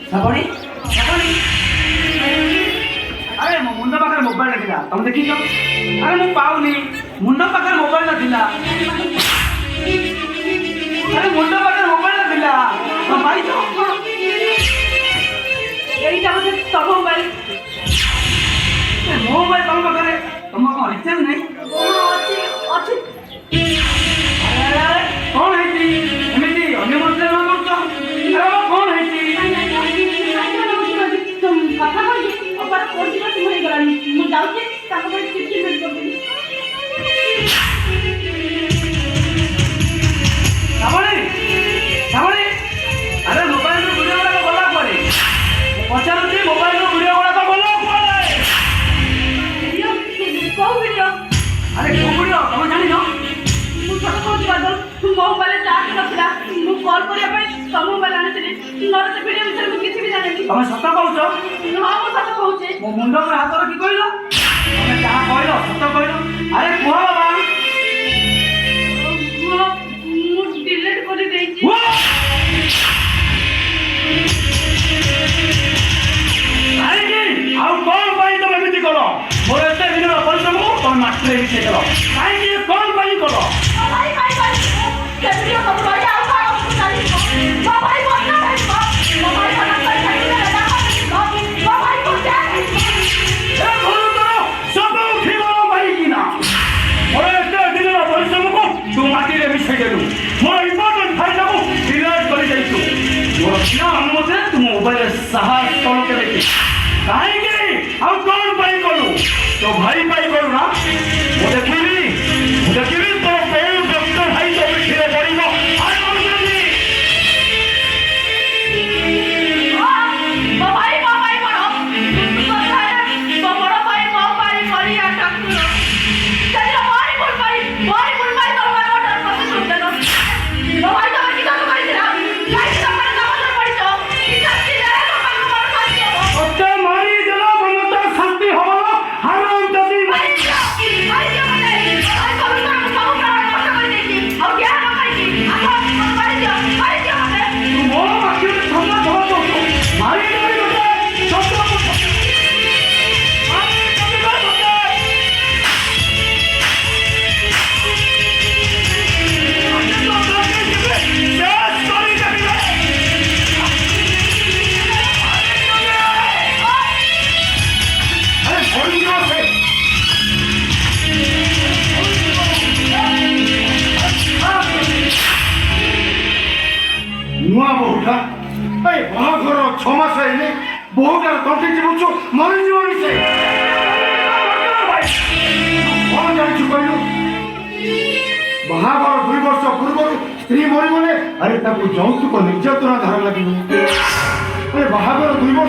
শ্রাবণী শ্রাবণী আরে ମୋ ମୁଣ୍ଡ ପାଖରେ ମୋବାଇଲ ଥିଲା ତମେ ଦେଖିଛ? ଆରେ ମୁଁ ପାଉନି ମୁଣ୍ଡ ପାଖରେ ମୋବାଇଲ ଥିଲା ଆରେ ମୁଣ୍ଡ ପାଖରେ ମୋବାଇଲ ଥିଲା ପାଇଛ? এইটা হচ্ছে তব মোবাইল। ମୋ ମୋବାଇଲ ତମ ପାଖରେ ତମ କ'ଣ ରିଚାର୍ଜ ନାହିଁ? ଅଛି ଅଛି। ଆରେ ଆରେ କ'ଣ ହେଇଛି ଏମିତି ଅନ୍ୟ ମଣିଷ କରୁଛ? ଆରେ କ'ଣ ହେଇଛି? କଥା କହିଲି ଅପାର ପଡ଼ିଯିବା ତୁମ ହେଇଗଲାଣି ମୁଁ ଯାଉଛି ତାଙ୍କ ପାଇଁ କିଛି ଭେଟ କରିଦେବି। ଶ୍ରାବଣୀ ଶ୍ରାବଣୀ ଆରେ ମୋବାଇଲରୁ ଭିଡ଼ିଓ ଗୁଡ଼ାକ ଗଲା ପରେ ପଚାରୁଛି ମୋବାଇଲରୁ ଭିଡ଼ିଓ ଗୁଡ଼ାକ ଗଲା ପରେ ଭିଡ଼ିଓ କୋଉ ଭିଡ଼ିଓ? ଆରେ କୋଉ ଭିଡ଼ିଓ ତମେ ଜାଣିନ? ମୁଁ ସତ କହୁଛି ବାଦଲ ମୋ ମୋବାଇଲରେ ଚାର୍ଜ ନଥିଲା ମୁଁ କଲ୍ କରିବା ପାଇଁ ତମ ମୋବାଇଲ ଆଣିଥିଲି ନହେଲେ ସେ ଭିଡ଼ିଓ ବିଷୟରେ ମୁଁ କିଛି ବି ଜାଣିନି। ତମେ ସତ କହୁଛ? ହଁ ମୁଁ ସତ କହୁଛି। ମୋ ମୁଣ୍ଡ ଉପରେ ହାତ ରଖି କହିଲ ତମେ ଯାହା କହିଲ ସତ କହିଲ। ଆରେ କୁହ ବାବା ମୁଁ ଡିଲିଟ୍ କରିଦେଇଛି। କାହିଁକି ଆଉ କ'ଣ ପାଇଁ ତମେ ଏମିତି କଲ? ମୋର ଏତେ ଦିନର ପରିଶ୍ରମକୁ ତମେ ମାଟିରେ ମିଶେଇ ଦେଲ କାହିଁକି କ'ଣ ପାଇଁ କଲ? ଭାଇ ଭାଇ ଭାଇ ସେ ଭିଡ଼ିଓ ସବୁ ରହିଲା ଆଉ କ'ଣ ମୋ ଭାଇ ବଞ୍ଚା ରହିବ ମୋ ଭାଇ ମୋ ଭାଇ ବଞ୍ଚା ଏ ଭୟଙ୍କର ସବୁ କ୍ଷୀର ପାଇକିନା ମୋର ଏତେ ଦିନର ପରିଶ୍ରମକୁ ତୁ ମାଟିରେ ମିଶେଇ ଦେଲୁ। ମୋର ଇମ୍ପୋର୍ଟାଣ୍ଟ ଫାଇଲଟାକୁ ଡିଲିଟ୍ କରିଦେଇଛୁ। ମୋର କ୍ଷୀର ଅନୁମତିରେ ତୁ ମୋବାଇଲରେ ସାହସ କ'ଣ କେମିତି କାହିଁକି ଆଉ କ'ଣ ପାଇଁ କଲୁ? ତୋ ଭାଇ ପାଇଁ କଲୁ ନା? ମୁଁ ଦେଖିବି ତୋ କେଉଁ ବ୍ୟକ୍ତ ଭାଇ ତୋ ପିଠିରେ ପଡ଼ିବ। ମୋ ଭାଇ ବଡ଼ ମୋ ବଡ଼ ଭାଇ ମୋ ପାଇଁ ବଢ଼ିଆ ଠାକୁର ସେଦିନ ମୋରି ଭୁଲ ପାଇଁ ତମ ମାନେ ଗୋଟେ କଥା ଶୁଣିଦେଲ। ମୋ ଭାଇ ତମେ କି କାମ କରିଥିଲା ଯାଇକି ତମେ କାମରେ ପଡ଼ିଛ କି ଶାସ୍ତି ଦେଲେ ତମକୁ ମୋର ଶାସ୍ତି ହେବ। ତୋତେ ମାରିଦେଲ ମନ ତ ଶାନ୍ତି ହବ ନା ହାରାମ ଯଦି ମୋ ଆଖିରେ ଥଣ୍ଡା ଧରା ଦଉଛୁ ମାରିଦେବି ତୋତେ ସତ କଥା ନୂଆ ବୋହୁଟା ଏଇ ବାହାଘର 6 ମାସ ହେଇନି ବୋହୁଟାର ତଣ୍ଟି ଚିବୁଛୁ ମରିଯିବନି ସେ। କ'ଣ ଜାଣିଛୁ କହିଲୁ? ବାହାଘର 2 ବର୍ଷ ପୂର୍ବରୁ ସ୍ତ୍ରୀ ମରିଗଲେ ଆରେ ତାକୁ ଯୌତୁକ ନିର୍ଯାତନା ଧାର ଲାଗିବ। ବାହାଘର 2 ବର୍ଷ